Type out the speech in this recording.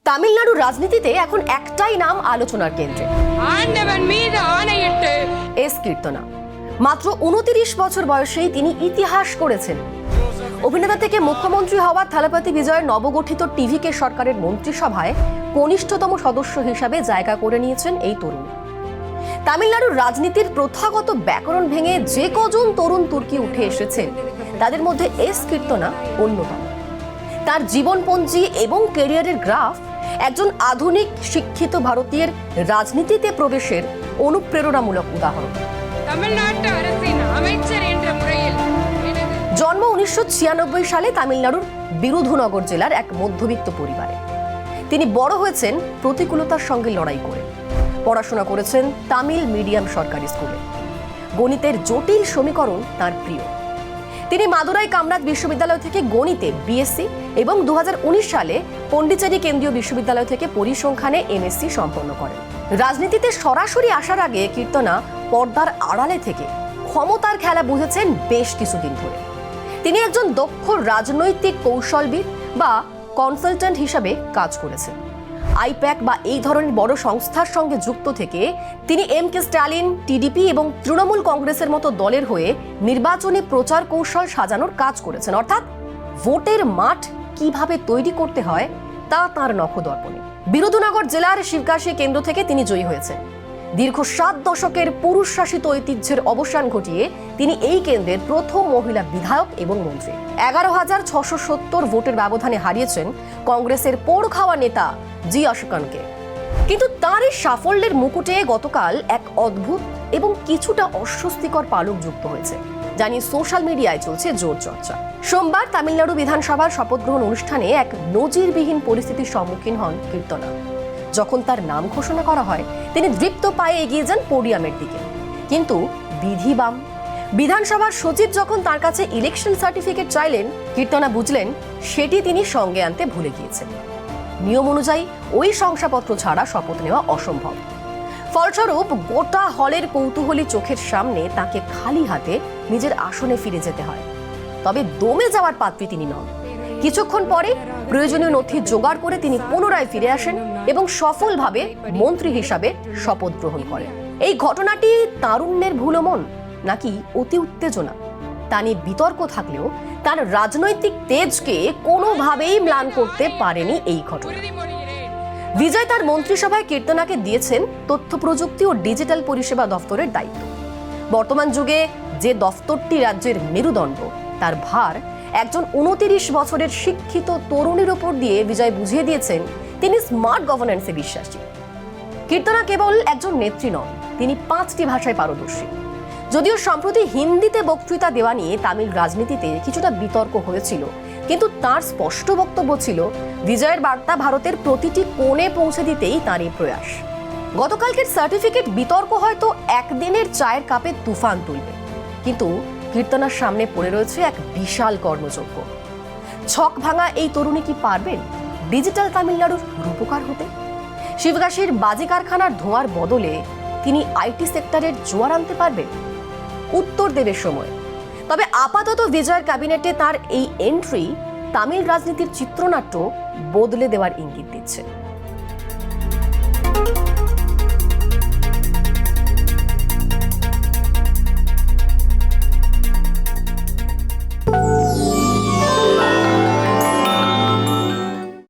তামিলনাড়ুর রাজনীতিতে এখন একটাই নাম আলোচনার কেন্দ্রে, এস কীর্তনা। মাত্র 29 বছর বয়সেই তিনি ইতিহাস করেছেন। অভিনেতা থেকে মুখ্যমন্ত্রী হওয়া থালাপতি বিজয়ের নবগঠিত টিভিকে সরকারের মন্ত্রিসভায় কনিষ্ঠতম সদস্য হিসাবে জায়গা করে নিয়েছেন এই তরুণ। তামিলনাড়ুর রাজনীতির প্রথাগত ব্যাকরণ ভেঙে যে কজন তরুণ তুর্কি উঠে এসেছেন তাদের মধ্যে এস কীর্তনা অন্যতম। তার জীবনপঞ্জি এবং ক্যারিয়ারের গ্রাফ একজন আধুনিক শিক্ষিত ভারতীয়ের রাজনীতিতে প্রবেশের অনুপ্রেরণামূলক উদাহরণ। জন্ম 1996 সালে তামিলনাড়ুর বিরুধুনগর জেলার এক মধ্যবিত্ত পরিবারে। তিনি বড় হয়েছেন প্রতিকূলতার সঙ্গে লড়াই করে। পড়াশোনা করেছেন তামিল মিডিয়াম সরকারি স্কুলে। গণিতের জটিল সমীকরণ তার প্রিয়। তিনি মাদুরাই কামরাজ বিশ্ববিদ্যালয় থেকে গণিতে বিএসসি এবং 2019 সালে পন্ডিচেরি কেন্দ্রীয় বিশ্ববিদ্যালয় থেকে পরিসংখ্যানে এমএসসি সম্পন্ন করেন। রাজনীতিতে সরাসরি আসার আগে কীর্তনা পর্দার আড়ালে থেকে ক্ষমতার খেলা বুঝেছেন বেশ কিছুদিন ধরে। তিনি একজন দক্ষ রাজনৈতিক কৌশলবিদ বা কনসালট্যান্ট হিসাবে কাজ করেছেন। আইপ্যাক বা এই ধরনের বড় সংস্থার সঙ্গে যুক্ত থেকে তিনি এম.কে. স্ট্যালিন, টিডিপি এবং তৃণমূল কংগ্রেসের মতো দলের হয়ে নির্বাচনী প্রচার কৌশল সাজানোর কাজ করেছেন। অর্থাৎ ভোটের মাঠ কিভাবে তৈরি করতে হয় তা তাঁর নখদর্পণে। বিরুধুনগর জেলার শিবকাশী কেন্দ্র থেকে তিনি জয়ী হয়েছেন। দীর্ঘ 7 দশকের পুরুষ শাসিত ঐতিহ্যের অবসান ঘটিয়ে তিনি এই কেন্দ্রের প্রথম মহিলা বিধায়ক এবং মন্ত্রী। 11,670 ভোটের ব্যবধানে হারিয়েছেন কংগ্রেসের পোড় খাওয়া নেতা জি অশোকনকে। কিন্তু তার এই সাফল্যের মুকুটে গতকাল এক অদ্ভুত এবং কিছুটা অস্বস্তিকর পালক যুক্ত হয়েছে, জানি সোশ্যাল মিডিয়ায় চলছে জোর চর্চা। সোমবার তামিলনাড়ু বিধানসভার শপথ গ্রহণ অনুষ্ঠানে এক নজিরবিহীন পরিস্থিতির সম্মুখীন হন কীর্তনা। যখন তার নাম ঘোষণা করা হয় তিনি দৃপ্ত পায়ে এগিয়ে যান পোডিয়ামের দিকে, কিন্তু বিধি বাম। বিধানসভার সচিব যখন তার কাছে ইলেকশন সার্টিফিকেট চাইলেন, কীর্তনা বুঝলেন সেটি তিনি সঙ্গে আনতে ভুলে গিয়েছেন। নিয়ম অনুযায়ী ওই শংসাপত্র ছাড়া শপথ নেওয়া অসম্ভব। ফলস্বরূপ গোটা হলের কৌতূহলী চোখের সামনে তাকে খালি হাতে নিজের আসনে ফিরে যেতে হয়। তবে দমে যাওয়ার পাত্রী তিনি নন। কিছুক্ষণ পরে প্রয়োজনীয় নথি জোগাড় করে তিনি পুনরায় ফিরে আসেন এবং সফলভাবে মন্ত্রী হিসাবে শপথ গ্রহণ করেন। এই ঘটনাটি তারুণ্যের ভুলমন নাকি অতি উত্তেজনা তা নিয়ে বিতর্ক থাকলেও তার রাজনৈতিক তেজকে কোনোভাবেই ম্লান করতে পারেনি এই ঘটনা। বিজয় তার মন্ত্রিসভায় কীর্তনাকে দিয়েছেন তথ্য প্রযুক্তি ও ডিজিটাল পরিষেবা দফতরের দায়িত্ব। বর্তমান যুগে যে দফতরটি রাজ্যের মেরুদণ্ড, তার ভার একজন 29 বছরের শিক্ষিত তরুণীর উপর দিয়ে বিজয় বুঝিয়ে দিয়েছেন তিনি স্মার্ট গভর্নেন্সে বিশ্বাসী। কীর্তনা কেবল একজন নেত্রী নন, তিনি 5টি ভাষায় পারদর্শী। যদিও সম্প্রতি হিন্দিতে বক্তৃতা দেওয়া নিয়ে তামিল রাজনীতিতে কিছুটা বিতর্ক হয়েছিল, কিন্তু তার স্পষ্ট বক্তব্য ছিল বিজয়ের বার্তা ভারতের প্রতিটি কোণে পৌঁছে দিতেই তার এই প্রয়াস। গতকালকের সার্টিফিকেট বিতর্ক হয়তো একদিনের চায়ের কাপে তুফান তুলবে, কিন্তু কীর্তনার সামনে পড়ে রয়েছে এক বিশাল কর্মযজ্ঞ। ছক ভাঙা এই তরুণী কি পারবেন ডিজিটাল তামিলনাড়ুর রূপকার হতে? শিবকাশীর বাজি কারখানার ধোঁয়ার বদলে তিনি আইটি সেক্টরের জোয়ার আনতে পারবেন? উত্তর দেবে সময়। তবে আপাতত বিজয়ের ক্যাবিনেটে তার এই এন্ট্রি তামিল রাজনীতির চিত্রনাট্য বদলে দেওয়ার ইঙ্গিত দিচ্ছে।